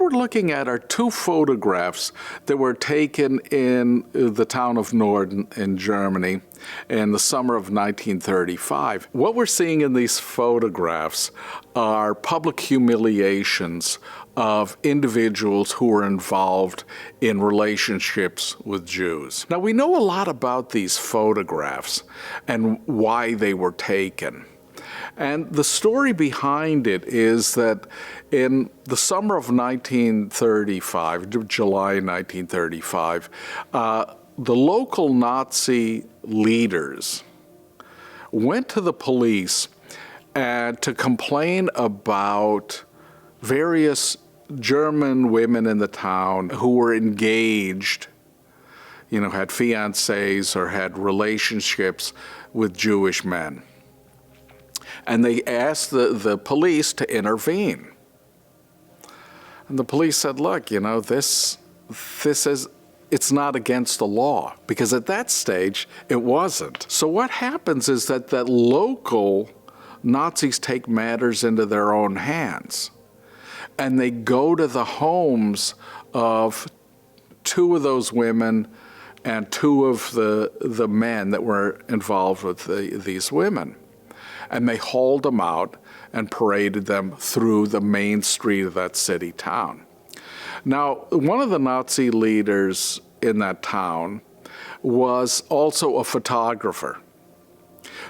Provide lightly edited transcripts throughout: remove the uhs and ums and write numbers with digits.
we're looking at are two photographs that were taken in the town of Norden in Germany in the summer of 1935. What we're seeing in these photographs are public humiliations of individuals who were involved in relationships with Jews. Now, we know a lot about these photographs and why they were taken. And the story behind it is that in the summer of 1935, July 1935, the local Nazi leaders went to the police to complain about various German women in the town who were engaged, had fiancés or had relationships with Jewish men. And they asked the police to intervene. And the police said, look, this is, it's not against the law, because at that stage, it wasn't. So what happens is that local Nazis take matters into their own hands. And they go to the homes of two of those women and two of the men that were involved with these women. And they hauled them out and paraded them through the main street of that city town. Now, one of the Nazi leaders in that town was also a photographer.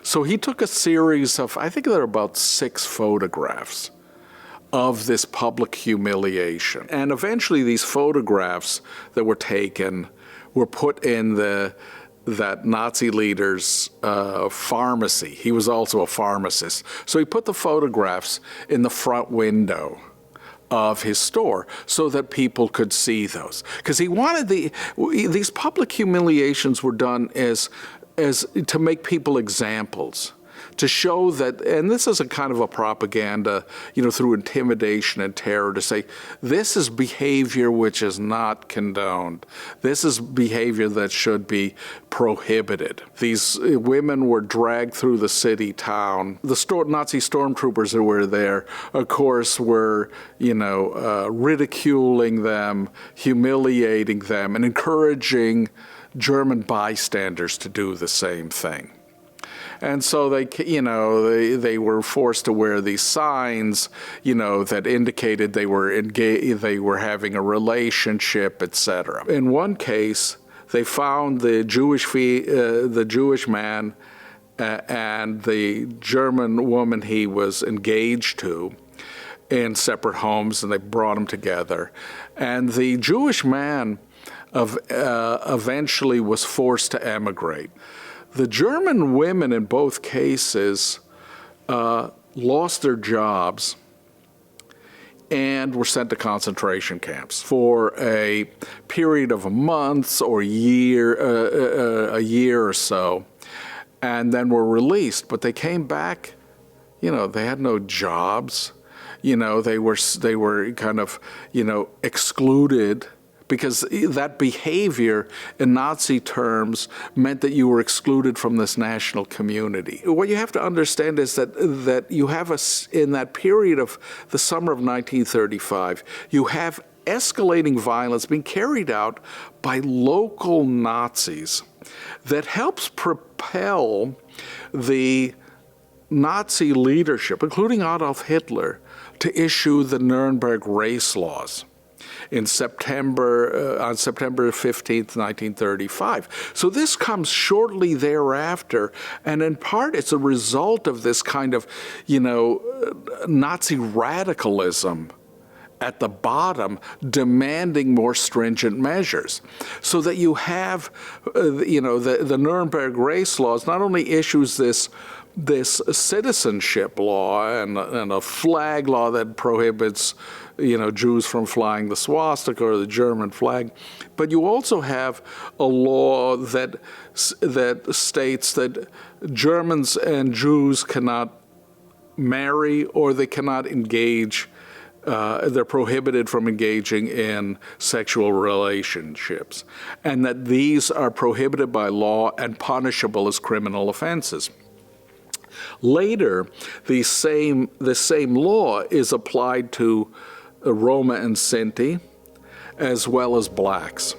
So he took a series of, I think there are about 6 photographs of this public humiliation. And eventually these photographs that were taken were put in that Nazi leader's pharmacy. He was also a pharmacist. So he put the photographs in the front window of his store so that people could see those. Because he wanted these public humiliations were done as to make people examples, to show that, and this is a kind of a propaganda, through intimidation and terror, to say, this is behavior which is not condoned. This is behavior that should be prohibited. These women were dragged through the city town. The Nazi stormtroopers who were there, of course, were, ridiculing them, humiliating them, and encouraging German bystanders to do the same thing. And so they were forced to wear these signs, that indicated they were engaged, they were having a relationship, etc. In one case, they found the Jewish man and the German woman he was engaged to in separate homes, and they brought them together. And the Jewish man eventually was forced to emigrate. The German women in both cases lost their jobs and were sent to concentration camps for a period of months or a year or so, and then were released. But they came back, they had no jobs. They were kind of, excluded, because that behavior in Nazi terms meant that you were excluded from this national community. What you have to understand is that you have in that period of the summer of 1935, you have escalating violence being carried out by local Nazis that helps propel the Nazi leadership, including Adolf Hitler, to issue the Nuremberg race laws on September 15th, 1935. So this comes shortly thereafter, and in part it's a result of this kind of, Nazi radicalism at the bottom demanding more stringent measures. So that you have, the Nuremberg race laws not only issues this citizenship law and a flag law that prohibits Jews from flying the swastika or the German flag, but you also have a law that states that Germans and Jews cannot marry, or they cannot engage. They're prohibited from engaging in sexual relationships, and that these are prohibited by law and punishable as criminal offenses. Later, the same law is applied to Roma and Sinti, as well as blacks.